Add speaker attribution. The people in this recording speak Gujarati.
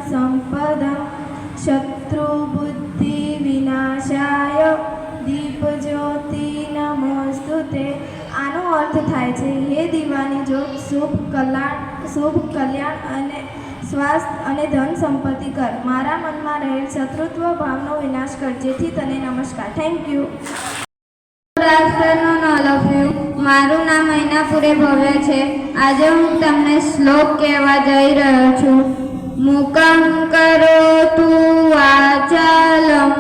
Speaker 1: સંપદં શત્રુબુદ્ધિવિનાશાય દીપજ્યોતિ નમોસ્તુતે। આનો અર્થ થાય છે, હે દીવાની જ્યોત, શુભ કલ્યાણ અને સ્વાસ્થ્ય અને ધન સંપત્તિ કર, મારા મનમાં રહેલ શત્રુત્વ ભાવનો વિનાશ કર, જેથી તને નમસ્કાર। Thank you. મારું નામ મૈનાપુરે ભવ્ય છે। આજે હું તમને શ્લોક કહેવા જઈ રહ્યો છું। મુકં કરોતુ વાચાલં